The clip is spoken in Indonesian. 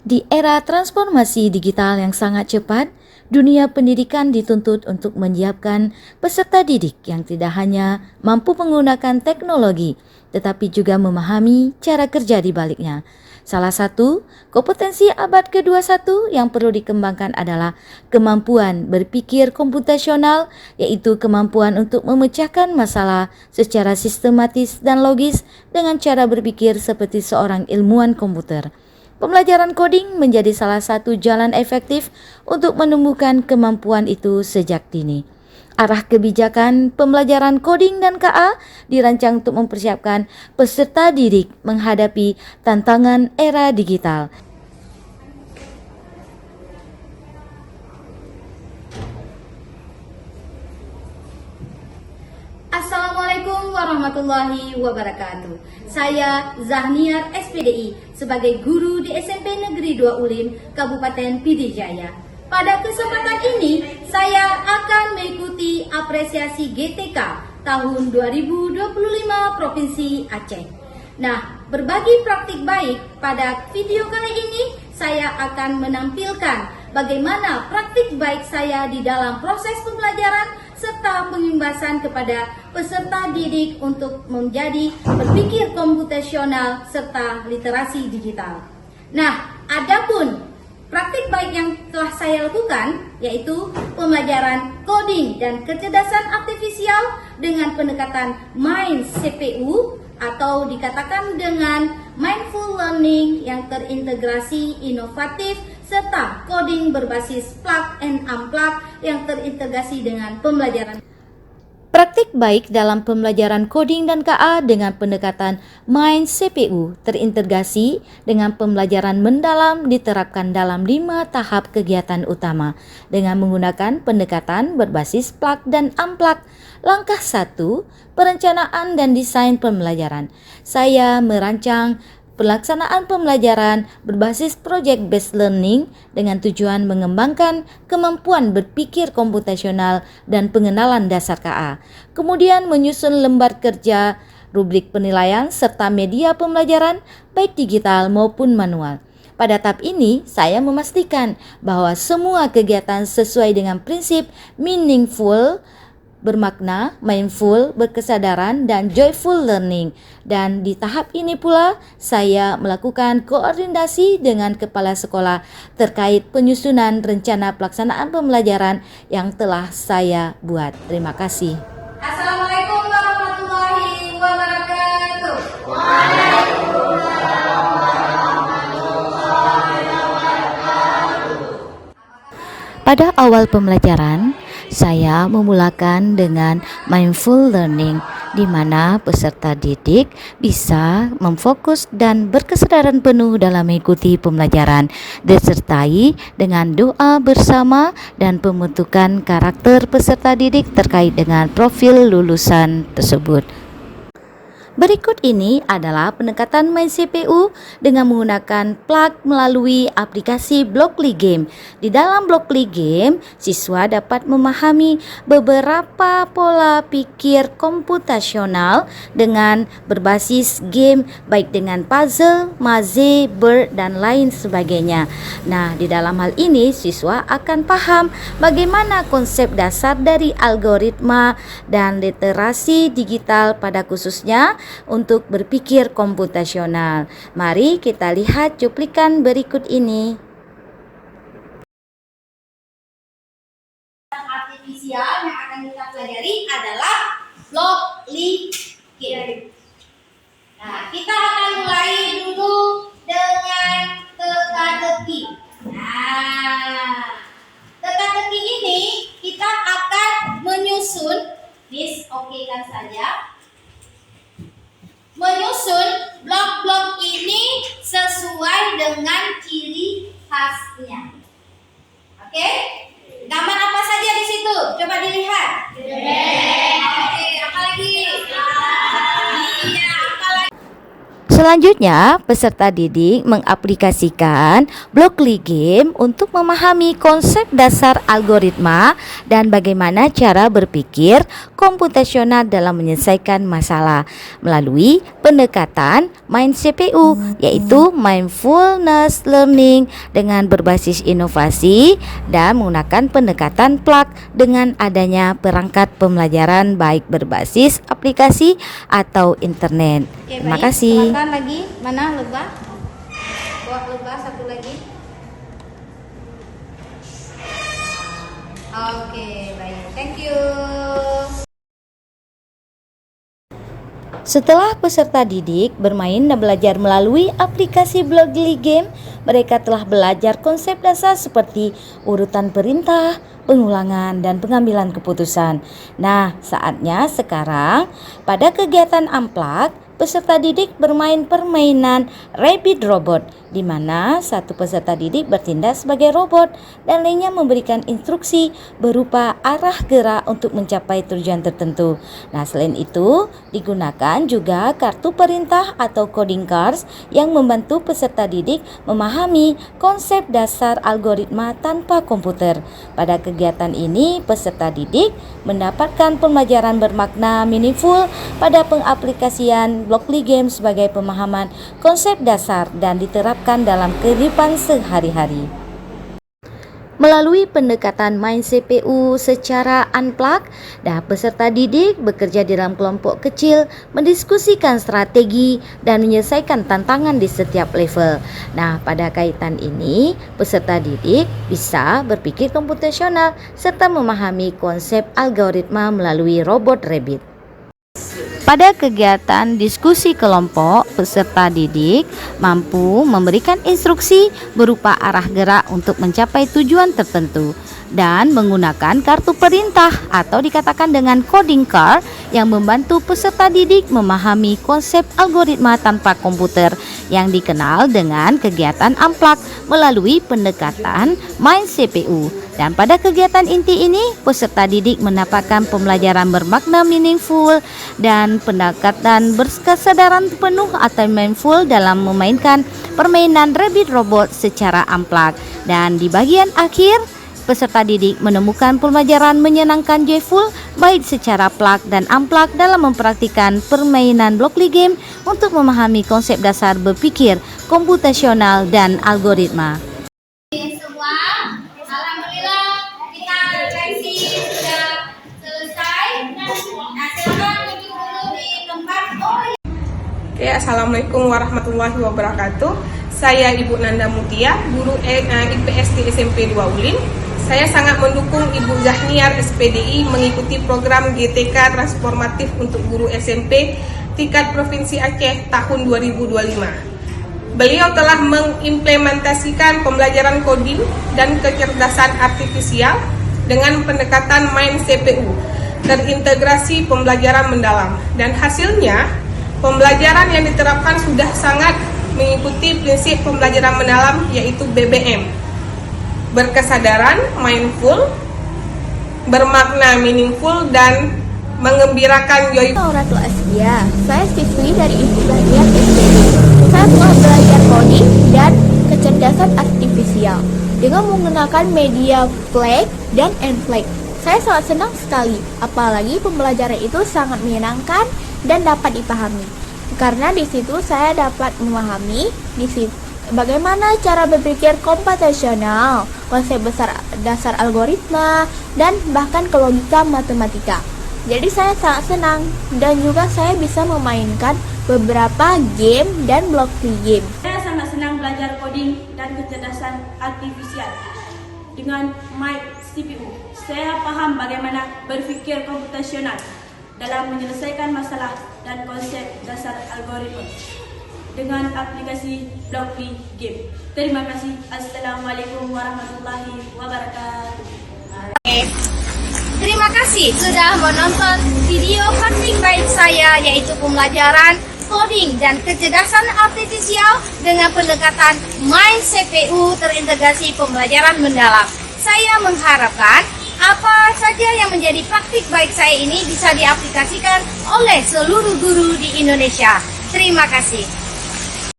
Di era transformasi digital yang sangat cepat, dunia pendidikan dituntut untuk menyiapkan peserta didik yang tidak hanya mampu menggunakan teknologi, tetapi juga memahami cara kerja di baliknya. Salah satu kompetensi abad ke-21 yang perlu dikembangkan adalah kemampuan berpikir komputasional, yaitu kemampuan untuk memecahkan masalah secara sistematis dan logis dengan cara berpikir seperti seorang ilmuwan komputer. Pembelajaran coding menjadi salah satu jalan efektif untuk menumbuhkan kemampuan itu sejak dini. Arah kebijakan pembelajaran coding dan KA dirancang untuk mempersiapkan peserta didik menghadapi tantangan era digital. Assalamualaikum warahmatullahi wabarakatuh. Saya Zahniar SPDI sebagai guru di SMP Negeri 2 Ulim, Kabupaten Pidijaya. Pada kesempatan ini, saya akan mengikuti apresiasi GTK tahun 2025 Provinsi Aceh. Nah, berbagi praktik baik pada video kali ini, saya akan menampilkan bagaimana praktik baik saya di dalam proses pembelajaran serta pengimbasan kepada peserta didik untuk menjadi berpikir komputasional serta literasi digital. Nah, adapun praktik baik yang telah saya lakukan yaitu pembelajaran coding dan kecerdasan artifisial dengan pendekatan Mind CPU atau dikatakan dengan mindful learning yang terintegrasi, inovatif, serta coding berbasis plug and unplug yang terintegrasi dengan pembelajaran. Praktik baik dalam pembelajaran coding dan KA dengan pendekatan Mind CPU terintegrasi dengan pembelajaran mendalam diterapkan dalam 5 tahap kegiatan utama dengan menggunakan pendekatan berbasis plug dan unplug. Langkah 1, perencanaan dan desain pembelajaran. Saya merancang pelaksanaan pembelajaran berbasis project based learning dengan tujuan mengembangkan kemampuan berpikir komputasional dan pengenalan dasar KA. Kemudian menyusun lembar kerja, rubrik penilaian serta media pembelajaran baik digital maupun manual. Pada tahap ini, saya memastikan bahwa semua kegiatan sesuai dengan prinsip meaningful, bermakna, mindful, berkesadaran, dan joyful learning. Dan di tahap ini pula, saya melakukan koordinasi dengan kepala sekolah terkait penyusunan rencana pelaksanaan pembelajaran yang telah saya buat. Terima kasih. Assalamualaikum warahmatullahi wabarakatuh. Pada awal pembelajaran, saya memulakan dengan mindful learning, di mana peserta didik bisa memfokus dan berkesadaran penuh dalam mengikuti pembelajaran, disertai dengan doa bersama dan pembentukan karakter peserta didik terkait dengan profil lulusan tersebut. Berikut ini adalah pendekatan Mind CPU dengan menggunakan plug melalui aplikasi Blockly Game. Di dalam Blockly Game, siswa dapat memahami beberapa pola pikir komputasional dengan berbasis game baik dengan puzzle, maze, bird, dan lain sebagainya. Nah, di dalam hal ini siswa akan paham bagaimana konsep dasar dari algoritma dan literasi digital pada khususnya untuk berpikir komputasional. Mari kita lihat cuplikan berikut ini. Artifisial yang akan kita pelajari adalah Blockly Game. Nah, kita akan mulai dulu dengan teka-teki. Nah, teka-teki ini kita akan menyusun, oke-kan saja, menyusun blok-blok ini sesuai dengan ciri khasnya. Oke? Gambar apa saja di situ? Coba dilihat. Oke, apa lagi? Iya, apa lagi? Selanjutnya, peserta didik mengaplikasikan Blockly Game untuk memahami konsep dasar algoritma dan bagaimana cara berpikir komputasional dalam menyelesaikan masalah melalui pendekatan Mind CPU, yaitu Mindfulness Learning dengan berbasis inovasi dan menggunakan pendekatan plug dengan adanya perangkat pembelajaran baik berbasis aplikasi atau internet. Terima kasih. Silakan lagi, mana lebah? Bawa lebah satu lagi. Oke, baik. Thank you. Setelah peserta didik bermain dan belajar melalui aplikasi Blockly Game, mereka telah belajar konsep dasar seperti urutan perintah, pengulangan, dan pengambilan keputusan. Nah, saatnya sekarang pada kegiatan Unplug, peserta didik bermain permainan Rabbit Robot, di mana satu peserta didik bertindak sebagai robot dan lainnya memberikan instruksi berupa arah gerak untuk mencapai tujuan tertentu. Nah, selain itu digunakan juga kartu perintah atau coding cards yang membantu peserta didik memahami konsep dasar algoritma tanpa komputer. Pada kegiatan ini, peserta didik mendapatkan pembelajaran bermakna meaningful pada pengaplikasian Blockly Game sebagai pemahaman konsep dasar dan diterapkan dalam kehidupan sehari-hari. Melalui pendekatan Mind CPU secara unplug, peserta didik bekerja dalam kelompok kecil, mendiskusikan strategi dan menyelesaikan tantangan di setiap level. Nah, pada kaitan ini, peserta didik bisa berpikir komputasional serta memahami konsep algoritma melalui robot Rabbit. Pada kegiatan diskusi kelompok, peserta didik mampu memberikan instruksi berupa arah gerak untuk mencapai tujuan tertentu dan menggunakan kartu perintah atau dikatakan dengan coding card yang membantu peserta didik memahami konsep algoritma tanpa komputer yang dikenal dengan kegiatan Unplug melalui pendekatan Mind CPU. Dan pada kegiatan inti ini, peserta didik mendapatkan pembelajaran bermakna meaningful dan pendekatan berkesadaran penuh atau mindful dalam memainkan permainan Rabbit Robot secara Unplug. Dan di bagian akhir, peserta didik menemukan pembelajaran menyenangkan joyful baik secara plug dan unplug dalam mempraktikkan permainan Blockly Game untuk memahami konsep dasar berpikir komputasional dan algoritma. Semua, alhamdulillah kita sesi sudah selesai. Nah, silakan duduk dulu di tempat. Oke, Assalamualaikum warahmatullahi wabarakatuh. Saya Ibu Nanda Mutia, guru IPS di SMP 2 Ulim. Saya sangat mendukung Ibu Zahniar SPDI mengikuti program GTK Transformatif untuk Guru SMP tingkat Provinsi Aceh tahun 2025. Beliau telah mengimplementasikan pembelajaran coding dan kecerdasan artifisial dengan pendekatan Mind CPU, terintegrasi pembelajaran mendalam, dan hasilnya pembelajaran yang diterapkan sudah sangat mengikuti prinsip pembelajaran mendalam, yaitu BBM, berkesadaran, mindful, bermakna meaningful, dan mengembirakan joy. Ratu Askia, saya siswi dari Ibu Zahniar SPDI. Saya telah belajar coding dan kecerdasan artifisial dengan menggunakan media flag dan Nflag. Saya sangat senang sekali, apalagi pembelajaran itu sangat menyenangkan dan dapat dipahami. Karena di situ saya dapat memahami bagaimana cara berpikir komputasional, konsep dasar algoritma, dan bahkan ke logika matematika. Jadi saya sangat senang dan juga saya bisa memainkan beberapa game dan Blockly Game. Saya sangat senang belajar coding dan kecerdasan artifisial dengan Mind CPU. Saya paham bagaimana berpikir komputasional dalam menyelesaikan masalah dan konsep dasar algoritma dengan aplikasi Blockly Game. Terima kasih. Assalamualaikum warahmatullahi wabarakatuh. Terima kasih sudah menonton video praktik baik saya, yaitu pembelajaran coding dan kecerdasan artifisial dengan pendekatan Mind CPU terintegrasi pembelajaran mendalam. Saya mengharapkan apa saja yang menjadi praktik baik saya ini bisa diaplikasikan oleh seluruh guru di Indonesia. Terima kasih.